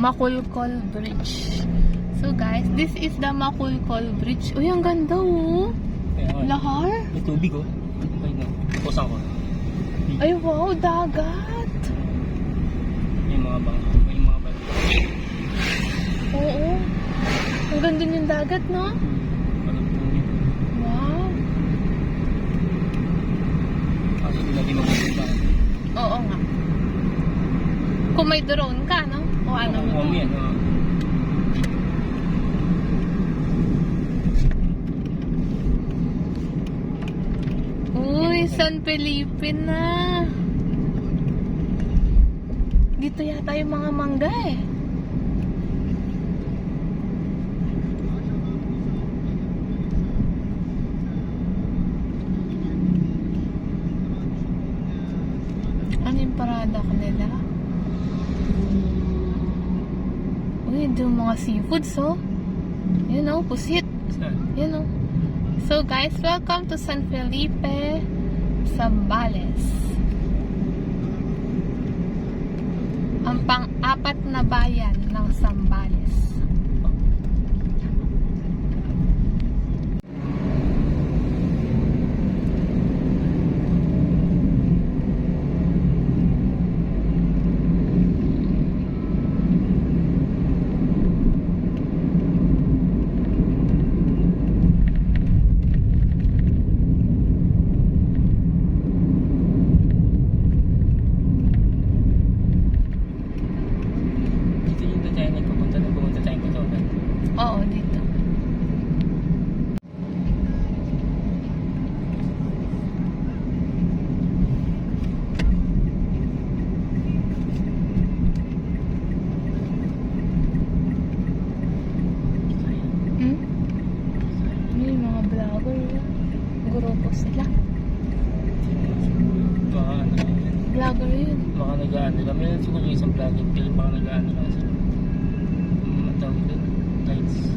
Makulkol Bridge. So guys, this is the Makulkol Bridge. Uy, ang ganda oh. Lahar. May tubig oh. Ay no. Pusang ko. Ay wow, dagat. May mga bangka. May mga bangka. Oo. Ang ganda yung dagat, no? Walang tubig. Wow. Kasi hindi natin magpunta. Oo nga. Kung may drone ka, no? O ano mo? Oo, yan. Uy, San Felipe na. Dito yata yung mga mangga eh. Ano yung parada ko nila? Uy, yung mga seafoods oh. Yun oh, pusit. Saan? Yun oh. So guys, welcome to San Felipe, Zambales. Ang pang-apat na bayan ng Zambales. Oo, dito. May mga vlogger. Grupo sila. Baka ano. Vlogger yun. Baka nag-ano lang. Meron siguro isang vlogging film. Baka nag-ano lang sila. Matawag doon. Lights.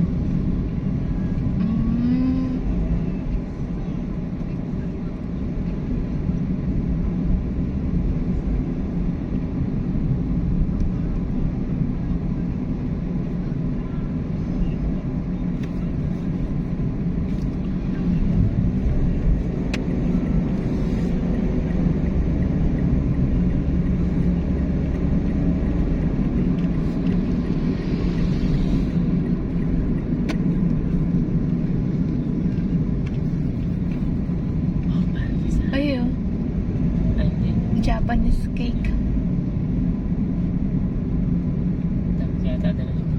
Ayun. Ay, hindi. Japanese cake. Dapat kaya tatala dito.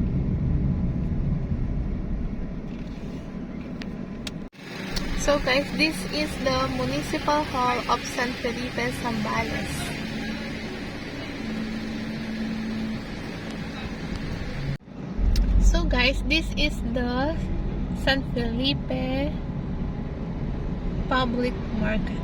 So guys, this is the Municipal Hall of San Felipe, Zambales. So guys, this is the San Felipe Public Market.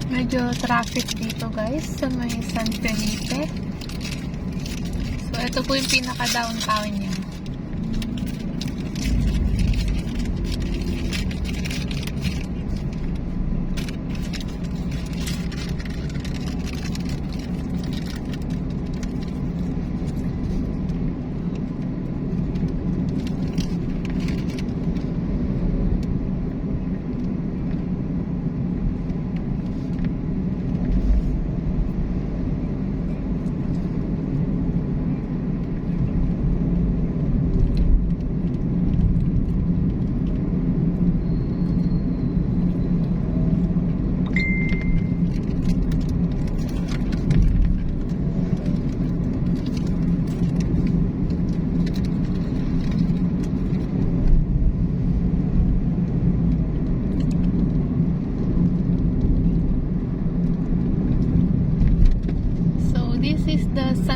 Medyo traffic dito guys sa may San Felipe. So ito po yung pinaka downtown niya.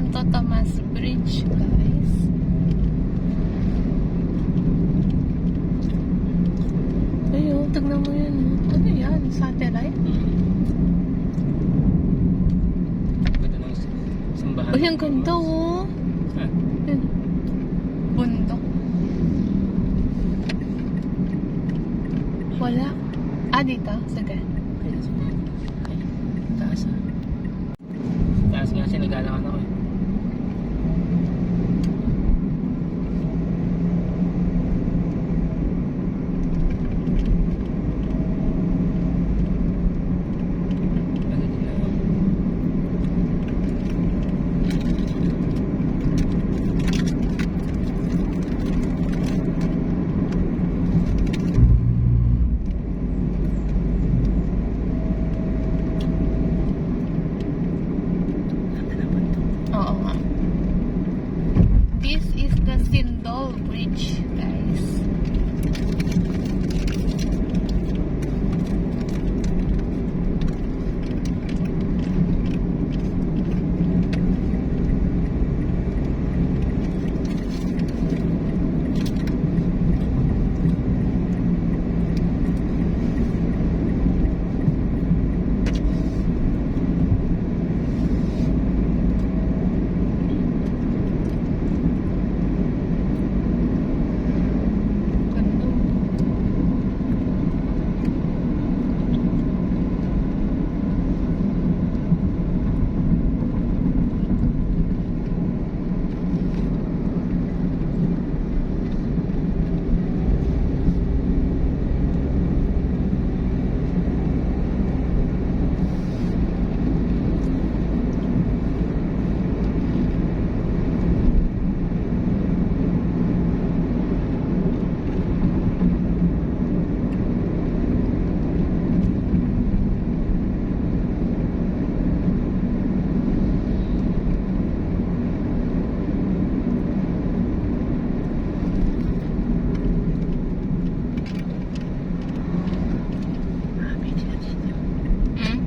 Santo Tomas Bridge, guys. Ayun, tignan mo yun. Ano yan? Satellite? Ganda ng simbahan. Ay, ang ganda, oh. Ah, Yun. Bundok. Wala. Ah, dito? Sige. ay, taas ah. Taas nga siya, naglalakad ako eh. Ano din na yun? Ganda naman to. Oo nga. This is the Sindol Bridge, guys. Ganda. Ah, may dito. Hmm?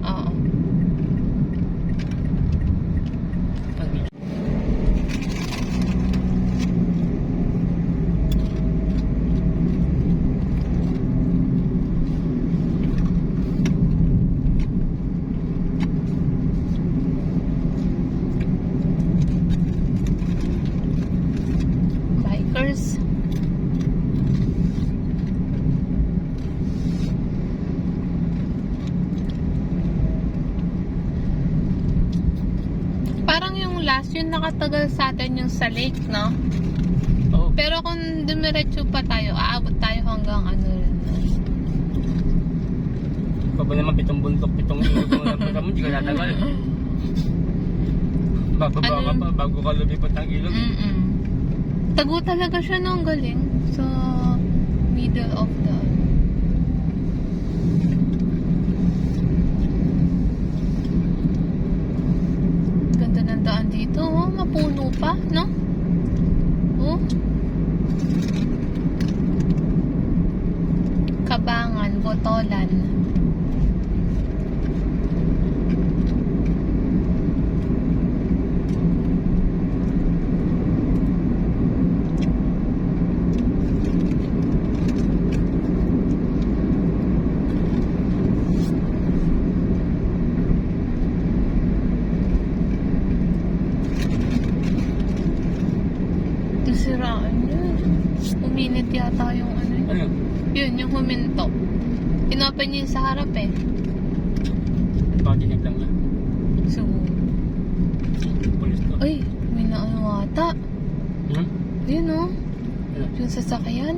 Oo. Pag may Bikers. Parang yung last, yung nakatagal sa atin yung sa lake, no? oh, Pero kung dumiretso pa tayo, aabot tayo hanggang ano rin. ikaw ba naman 7 bundok, 7 ilog mo napunta mo, hindi ka tatagal. Bababa Ano? ka pa bago ka lumipat ng ilog. Mm-mm. Tago talaga siya nung galing sa middle of the... Ganda ng daan dito, oh. Mapuno pa, no? Oh. Kabangan, Botolan. Nasiraan yun. Uminit yata yung ano yun. Ano? Yun, yung huminto. Inopen niya yung sa harap eh. Baka dinig lang niya. So, Pulis to. ay, may naano ata. Hmm? Yun oh, Ano? yung sasakyan.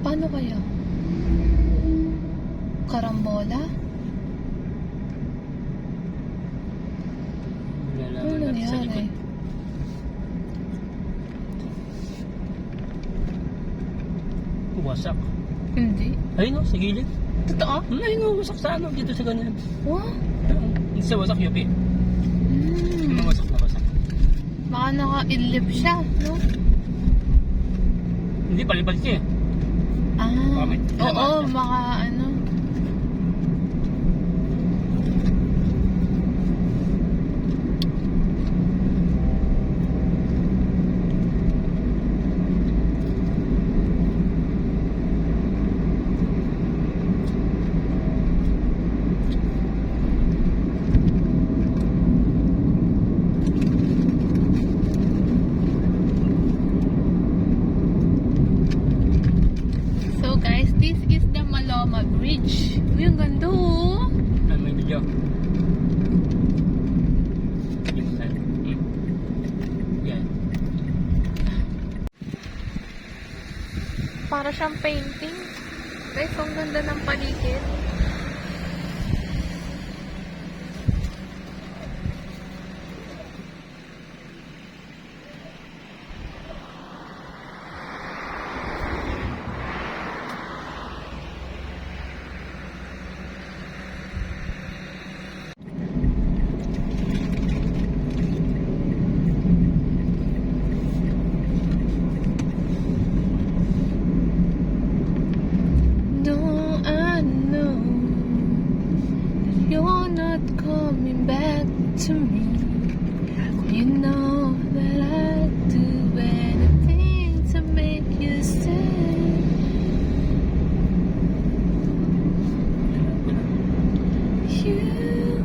Paano kaya? Karambola? Ano Nalaman natin sa nangyari? likod. Wasak. Hindi. Ayun o, sa gilid. Totoo? Ayun o, wasak sa ano, dito sa ganyan. Wow. Hindi sa wasak, Yupi. Hmm. Wasak na wasak. Baka naka-idlip siya, no? Hindi, palipad siya eh. Ah, Baka may oo, tinamaan siya. baka ano. Para siyang painting. Guys, ang ganda ng paligid. No, I know you're not coming back to me. You know that I'd do anything to make you stay. You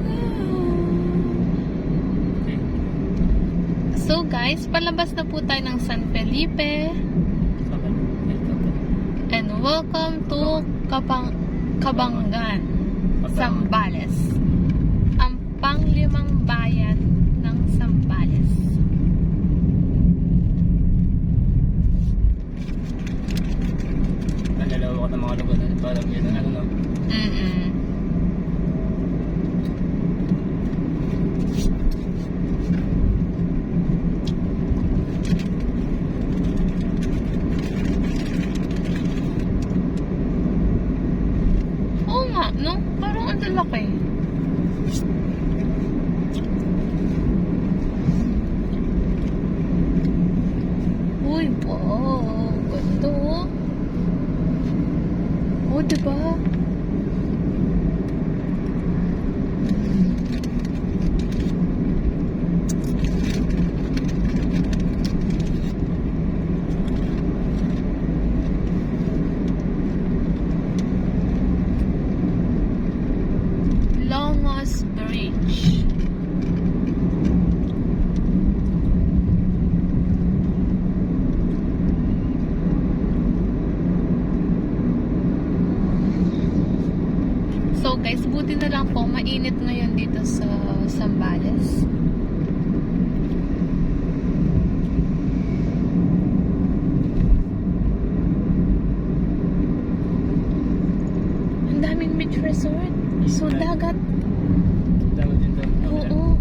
know. So guys, palabas na po tayo ng San Felipe. And welcome to Cabangan, Zambales. Ang panglimang bayan ng Zambales. Nalalawa ko ng mga lugar na parang yun ang ano no. Oo nga, no? Parang ang lalaki. Uy, wow. Ganda, oh. Oh, diba? Lomas Bridge. So guys, buti na lang po mainit ngayon dito sa Zambales. Ang daming beach resort. So dagat. Dagat din to. Oo.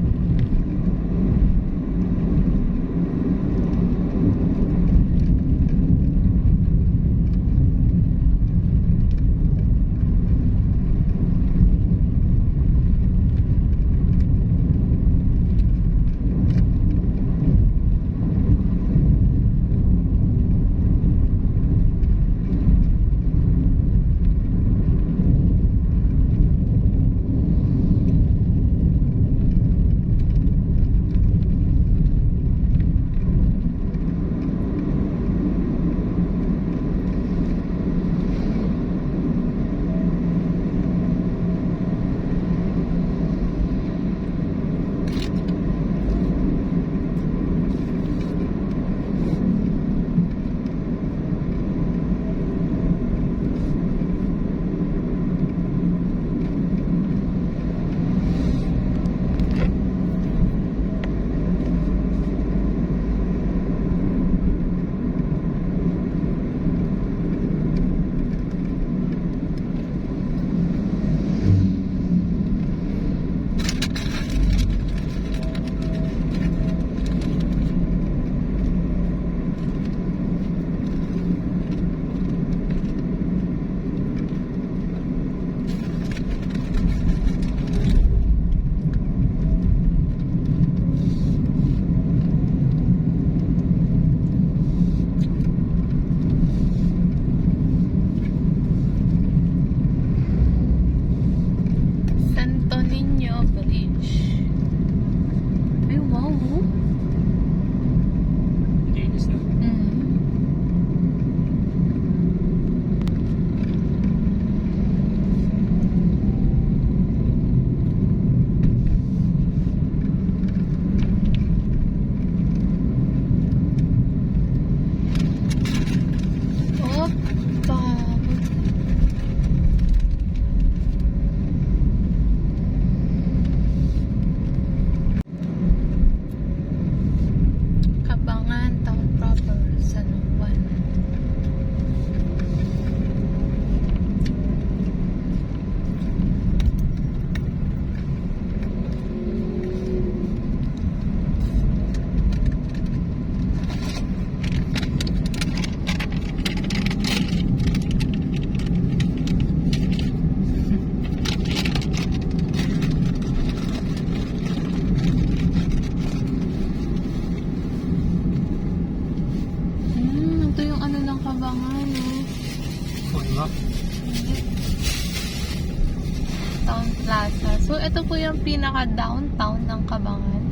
Plaza. So, ito po yung pinaka-downtown ng Cabangan.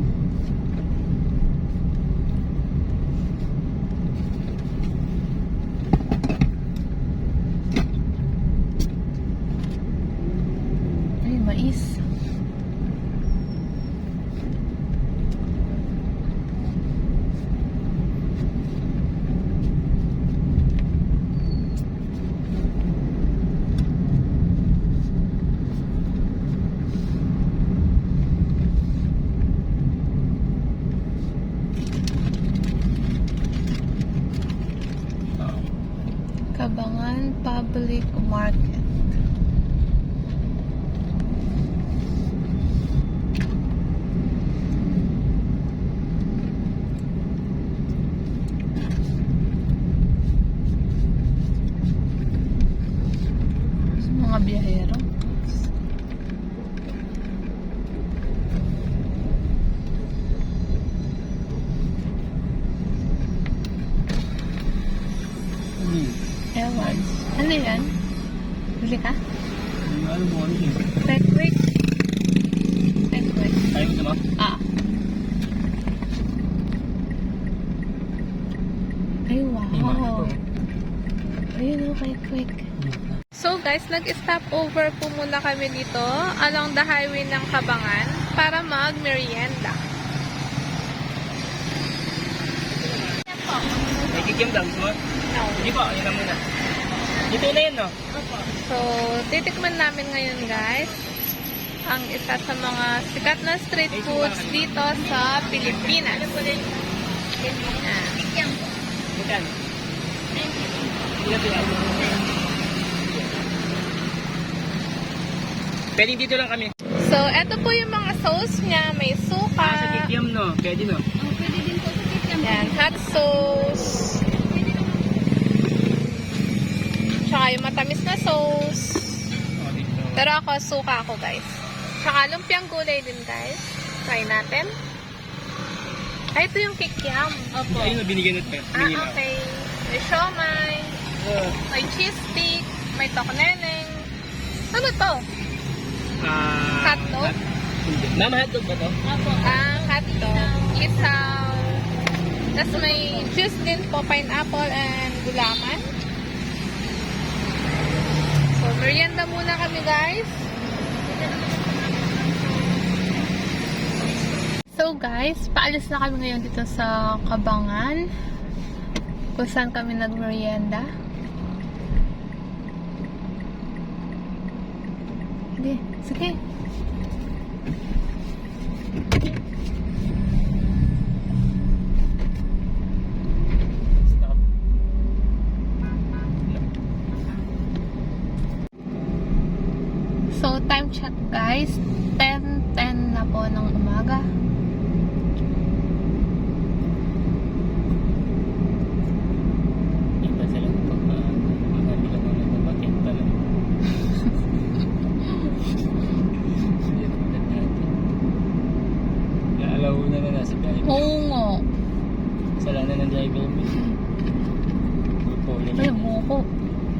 Ay, mais. Cabangan Public Market. Sa mga biyahero. Ewan. Ano yan? Bili ka? Ano mo ano yun? Quick. Quick. Tayo mo ba? Ah. Ay, wow. Ayun, okay, quick. So guys, nag-stop over po muna kami dito along the highway ng Cabangan para mag-merienda. Yan po. May kikim daw, gusto mo? No. Hindi po, yun na muna. Dito na yun, no? So, titikman namin ngayon guys ang isa sa mga sikat na street foods dito sa Pilipinas. Yan. Bukan. Ilan. Pwede dito lang kami. So, eto po yung mga sauce niya. May suka. Sa kikiam, no? Pwede, no? Pwede din po sa kikiam. Yan, hot sauce. Tsaka yung matamis na sauce. Oh, dito. Pero ako, suka ako guys. Tsaka lumpiang gulay din guys. Try natin. Ay, ito yung kikiam. Opo. Ayun, binigyan natin. Okay. May siomay. May cheese stick. May tokneneng. Ano to? Hotdog? Mama, hotdog ba to? Opo. Hotdog. Isaw. Tapos may juice din po. Pineapple and gulaman. So, merienda muna kami guys. So guys, paalis na kami ngayon dito sa Cabangan. Kung saan kami nag-merienda. Sige. Stop. So, time check guys. 10:10 na po ng umaga. Iba sila pag maganda lang ng nabakin pa lang. Naalaw na nasa driver. Oo nga. Kasalanan ng driver mo. Pulpulin. May buko.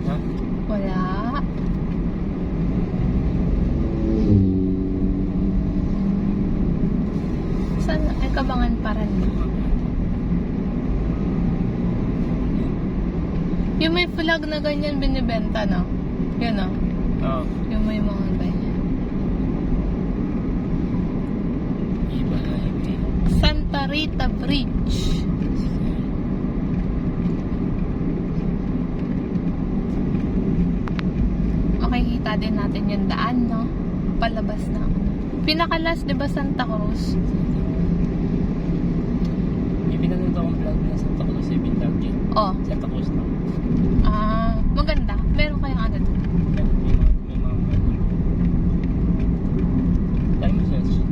Ha? Wala. Saan? Ay, Cabangan pa rin. Yung may flag na ganyan binibenta, no? Yun, no? Oo. Yung may mga ganyan. Iba na yun eh. Santa Rita Bridge. Okay, kita din natin yung daan, no? Palabas na. Pinakalas, di ba, Santa Cruz? May pinanood akong vlog na Santa Cruz sa Binlag yun. Oh. Santa Cruz na. Maganda. Meron kayong ano doon? May mga time search.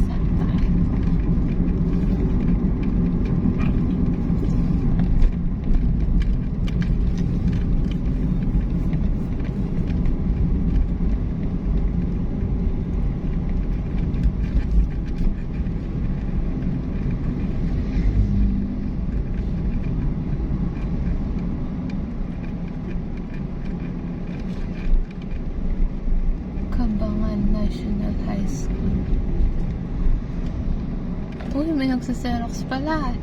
Santa Rita. National High School. Uy, may nagsaserox pala.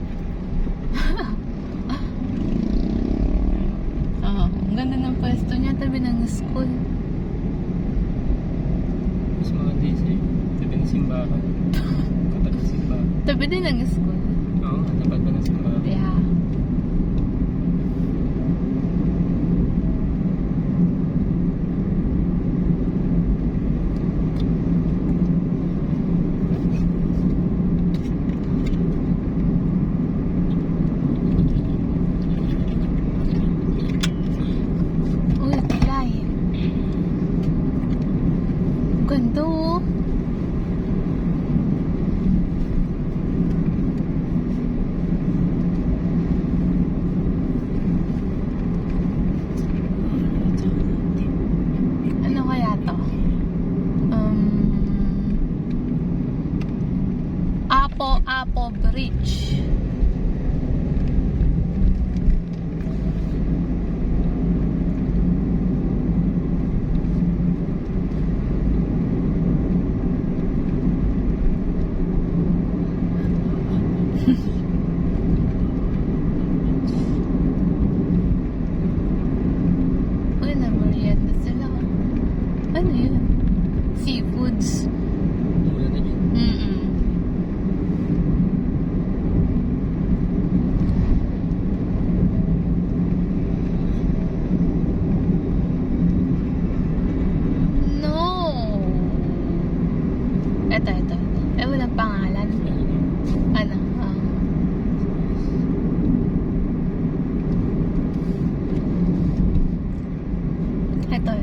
Oh, ang ganda ng pwesto niya, tabi ng school. Mas maganda yun sa'yo. Tabi ng simbahan. Katabi ng simbahan. Tabi din ng school. Oo, tapat pa ng simbahan. Yeah. Uy, tilay. Ganda oh. Ano kaya to? Apo Bridge. Uy, na-merienda sila. Ano yun? Seafoods. Mula na yun. Mm-mm. No! Ito. Walang pangalan. Ano? Ito.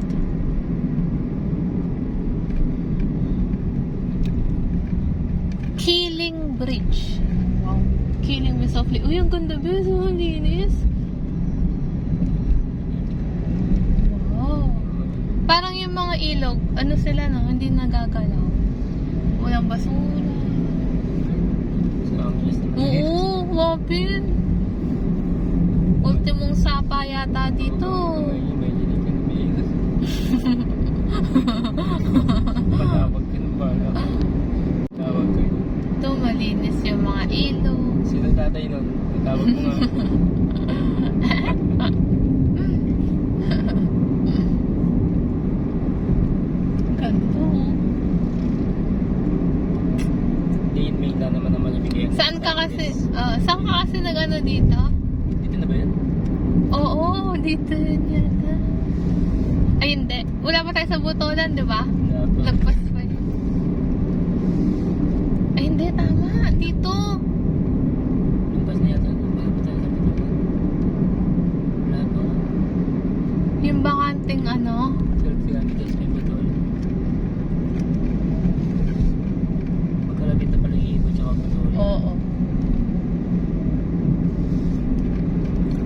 Killing Bridge. Wow. Killing me softly. Uy, ang ganda ba? So, ang linis. Wow. Parang yung mga ilog, ano sila no? Hindi nagagalaw. Walang basura. Sa Angeles na Oo, wapin. Ultimong sapa yata dito. May linig ka na bigas. Patawag ka ng bala. Tawag ka yun. Ito, malinis yung mga ilog. Sino tatay nun? Tatawag mo nga. Ganda oh. Diin, may na naman ang malamig yan. Saan ka kasi nag-ano dito? Dito na ba yan? Oo, dito yun yata. Ay, hindi. Wala pa tayo sa Butolan, di ba? Lagpas pa yun. Ay, hindi. Tama. Dito. Lampas na yata. Wala pa tayo sa Butolan. Wala pa. Yung bakanting ano. 12 kilometers may Butolan. Magkalapit na pala yung Ibo tsaka Butolan. Oo.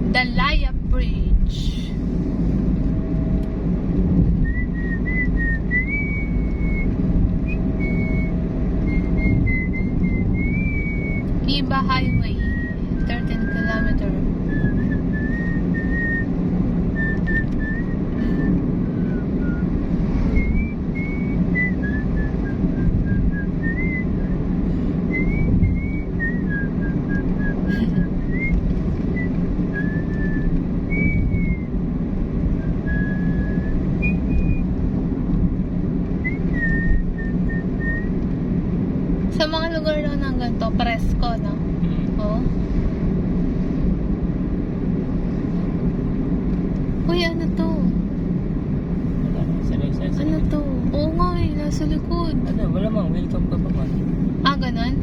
Dalaya Bridge. Iba Highway, 13 kilometer. Sa mga lugar lang ng ganito, presko, no? Oh. Uy, ano to? Wala. Sa Ano to? Oo nga eh, nasa likod. Ano, wala mang. Welcome ka pa man. Ah, ganun?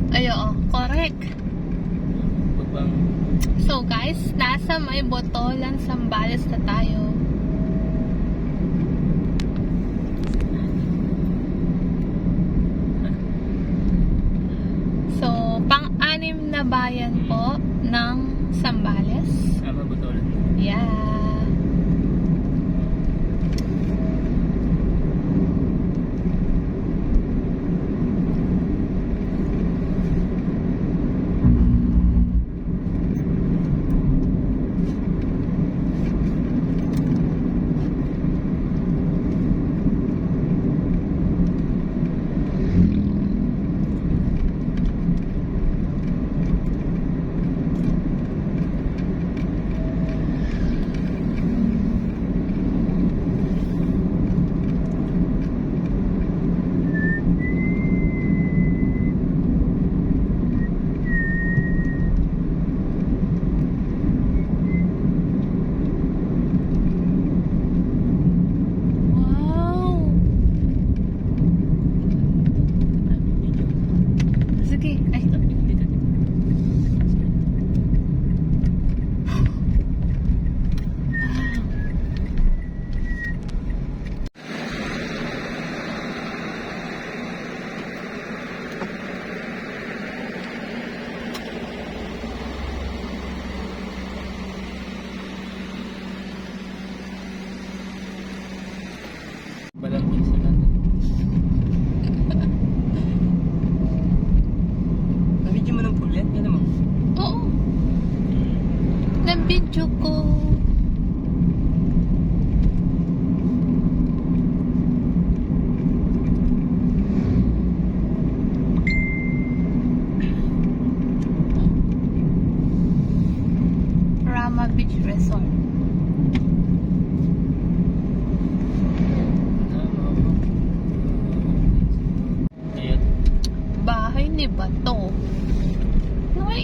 Ay, oo. Correct. Pagbang. So guys, nasa may Botolan, Zambales na tayo. So, pang-anim na bayan po ng Zambales. Sama Butolan. Yeah.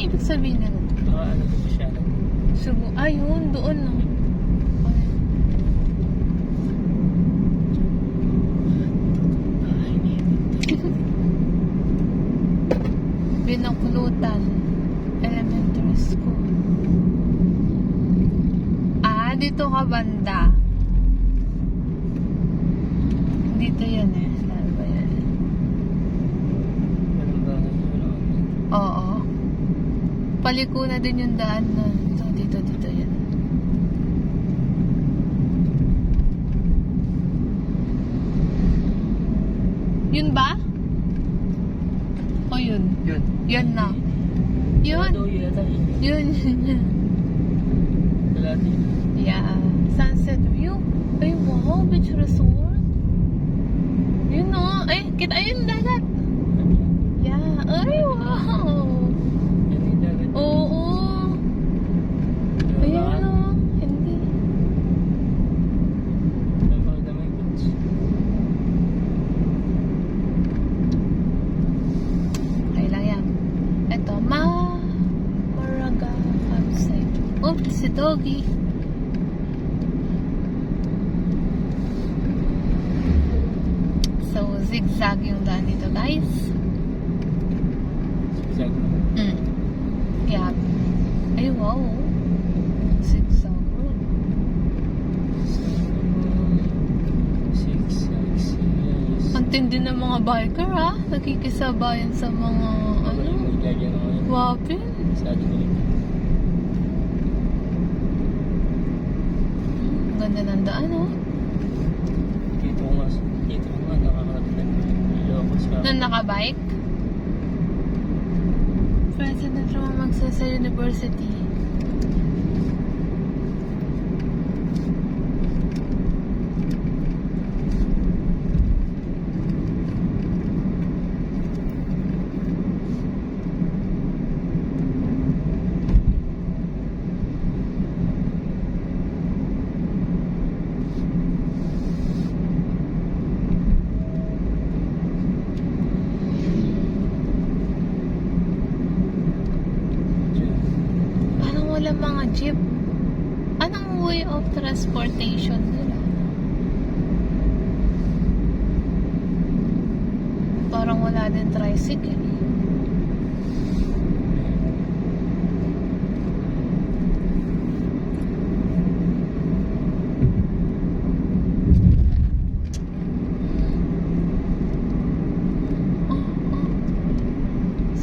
ibig sabihin na? Baka ano dito siya. Subo. Ayun, doon no. Ay. Binakulutan Elementary School. Ah, dito ka banda. Dito yan eh. Saan ba yan? Walang bahay. Walang ano. Oo. Paliko na din yung daan nun. Dito yan. Yun ba? O yun? Yun. Yun na. Yun. Ito yun yata eh. Yun. Kalati. Yeah. Sunset view. Ay, wow. Beach resort. Yun o. Ay, kita yun dagat. Yeah. Ay, wow. Yan yung dagat. Oo. Ayan o. Hindi. Napakita mo yung beach. Okay lang yan. Ito, Maraga campsite. Oops, si Doggy. So, zigzag yung daan dito, guys. Zigzag. Yeah. Ay, wow. Zigzag road. Ang tindi ng mga biker, ha? Nakikisabayan sa mga, ano, wapin. Sabi ko rin. Ganda ng daan, oh. Dito ko nga nakakarating ng Ilocos ka. Na nakabike? President Roman Magsaysay University. Parang wala mga jeep. Anong way of transportation nila? Parang wala din tricycle.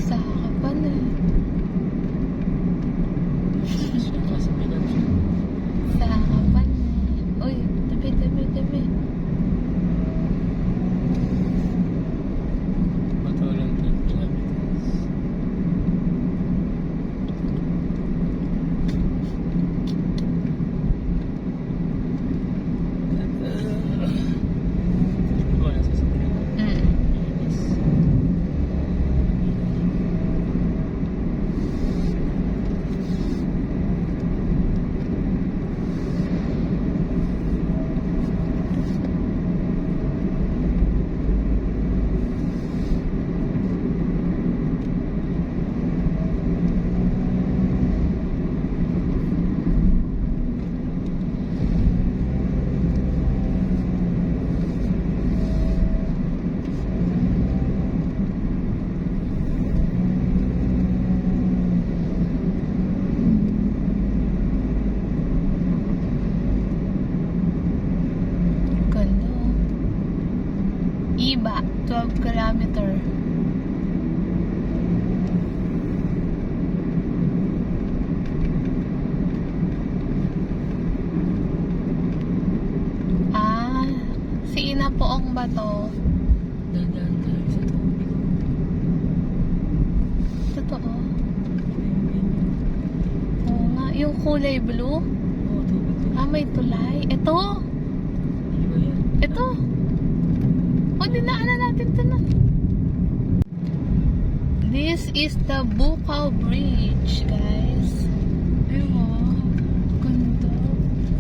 Sa Harapan eh. Siya kasi bilang siya. Sa Harapan eh. Uy, tabi. Patulang 10 kilometers. Wala sa sakit. Inis. Ganda. Iba, 12 kilometer. Ah, si Inapoong ba to? Dadaan tayo sa tubig. Totoo. Oo nga, yung kulay blue. Oo, tubig to. Ah, may tulay. Ito. Iba yan. Ito. O, dinaanan natin ito na. This is the Bukaw Bridge, guys. Ay, wow. Ganda.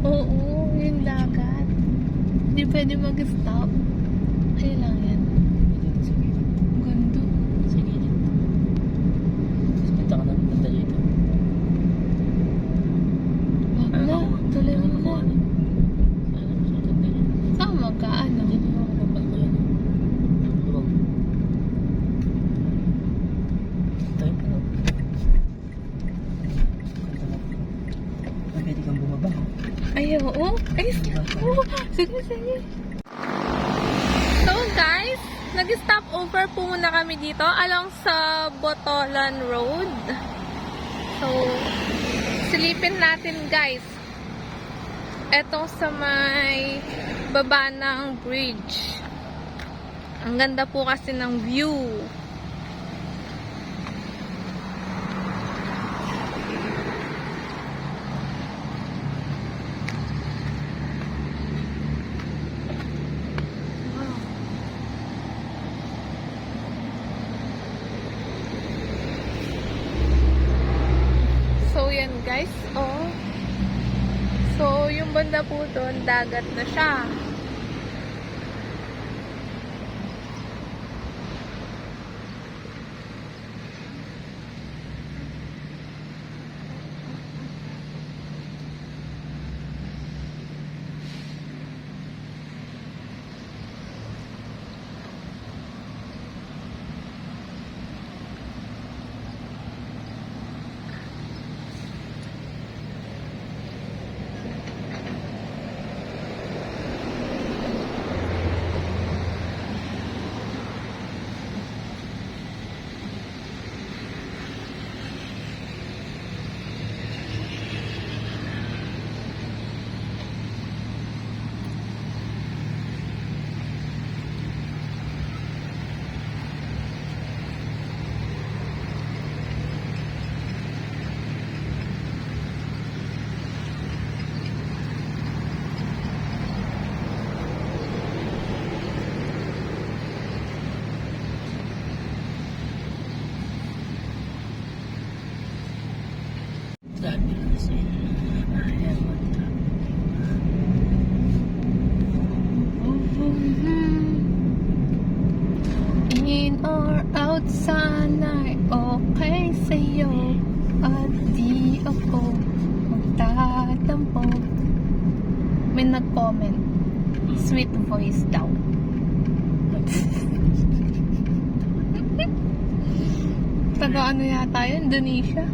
Oo, yung dagat. Hindi pwede mag-stop. Ay lang yan. Dito sa gilid. Ganda. Sa gilid. Tapos punta ka namin ng Talim. Sige, sige. So guys, nag-stop over po muna kami dito along sa Botolan Road. So, silipin natin guys. Eto sa may baba ng bridge. Ang ganda po kasi ng view. So, yan guys. Oh. So, yung banda po doon, dagat na siya. Sabi na kasi, ayaw mo In or out, sana'y okay sa'yo. At di ako magtatampo. May nag-comment. Sweet voice daw. Taga ano yata yun? Indonesia?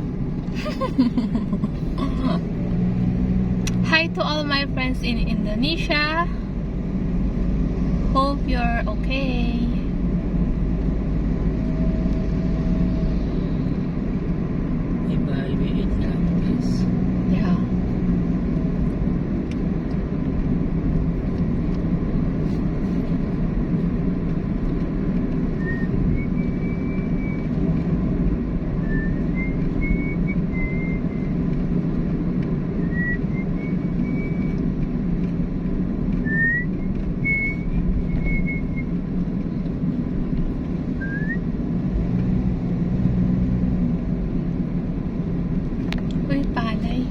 Hi to all my friends in Indonesia. Hope you're okay. Highway 8 lang guys. Yeah. Uy, palay.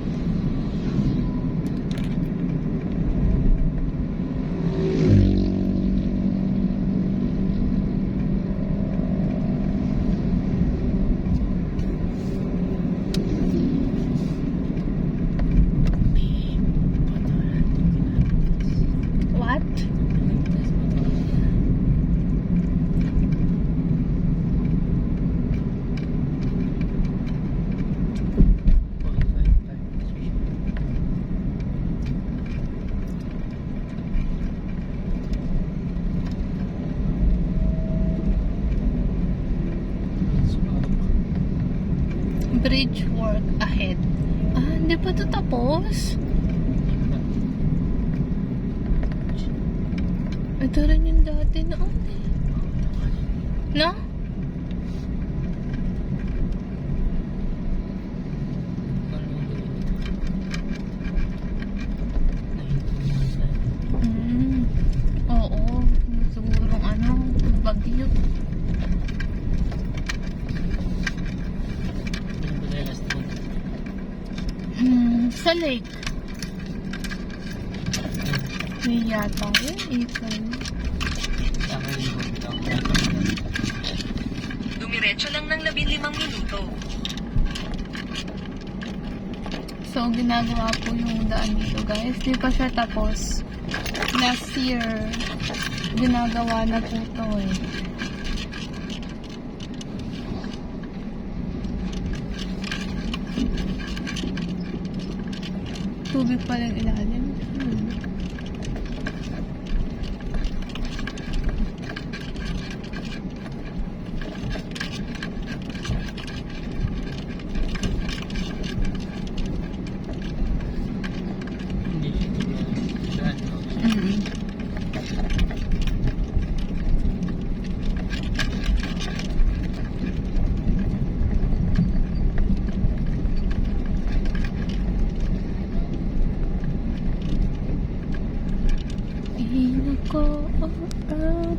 What? Bridge work ahead. Ah, hindi pa ito tapos? Ito rin yung dati noon eh. No? Oo. Sigurong ano, bagyo. Sa lake. May yata yun. April. Dumiretso lang ng 15 minuto. So, ginagawa po yung daan dito guys. Di pa siya tapos. Last year, ginagawa na po ito eh. Tubig pa rin ilalim.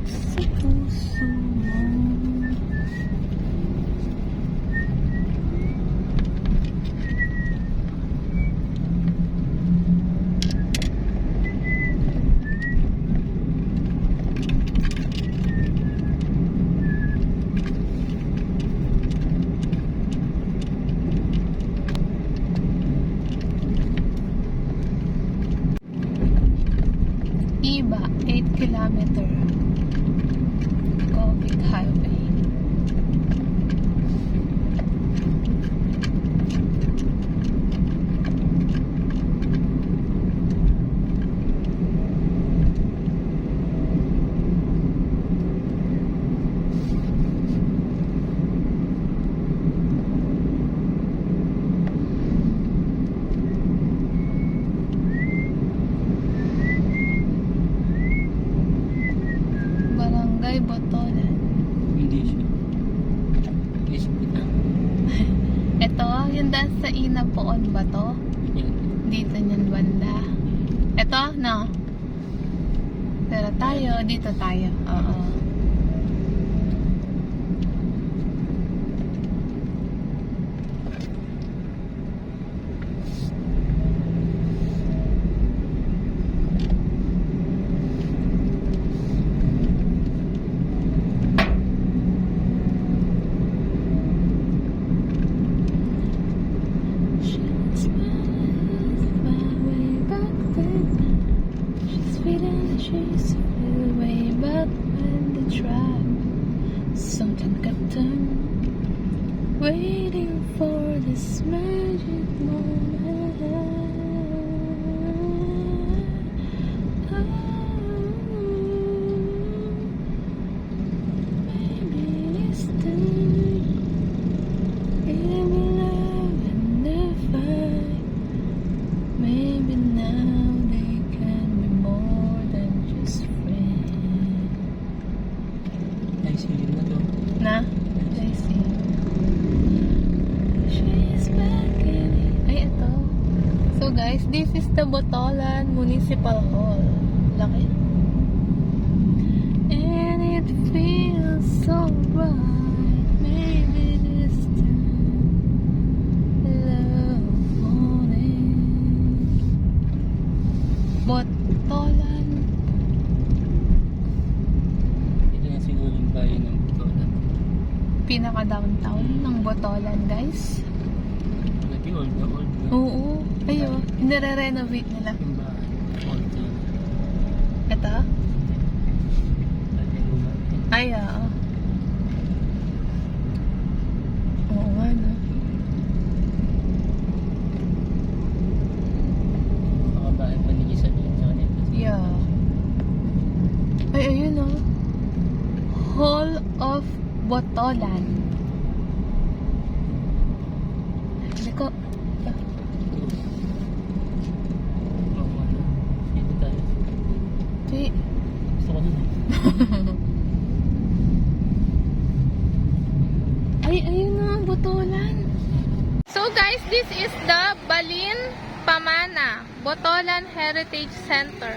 sa puso mo. Iba, 8 kilometer. Copic Highway. Barangay Botolan. Hindi siya. Isip na. Ito, yung daan sa Inapoon ba to? Yan. Dito niyan banda. Ito, no? Pero tayo, dito tayo. Oo. She's way back then. She's feeling she's way back when the track. Something kept on waiting for this magic moment. Oh, maybe this time it will love and fight. Maybe now they can be more than just friends. Nice yun na to. Na? I see. She's back in it. Ay, ito. So guys, this is the Botolan Municipal Hall. Laki. And it feels so right. Maybe this time love won't end. Botolan. Ito na siguro yung bayan ng Botolan. Pinaka-downtown ng Botolan, guys. Lagi old na. Oo. Ayo, nire-renovate nila. Yung bahay. Old na. Ito? Lagi luma. Ay, oo. Oo nga, no? Mga bahay pa ni Isabel sa kanila. Yeah. Ay, ayun, no? Hall of Botolan. Hindi ko... Oo nga na. Dito tayo. Di... Gusto ko dun. Ay, ayun na, Botolan. So guys, this is the Balin Pamana Botolan Heritage Center.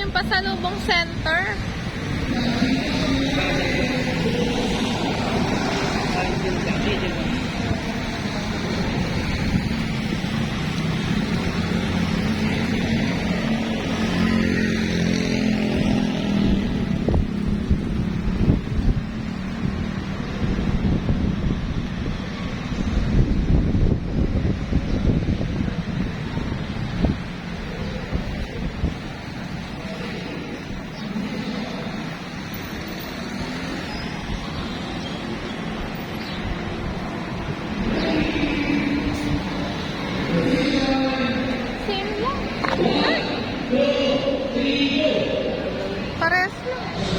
yung pasalubong center. Same lang. Pares lang.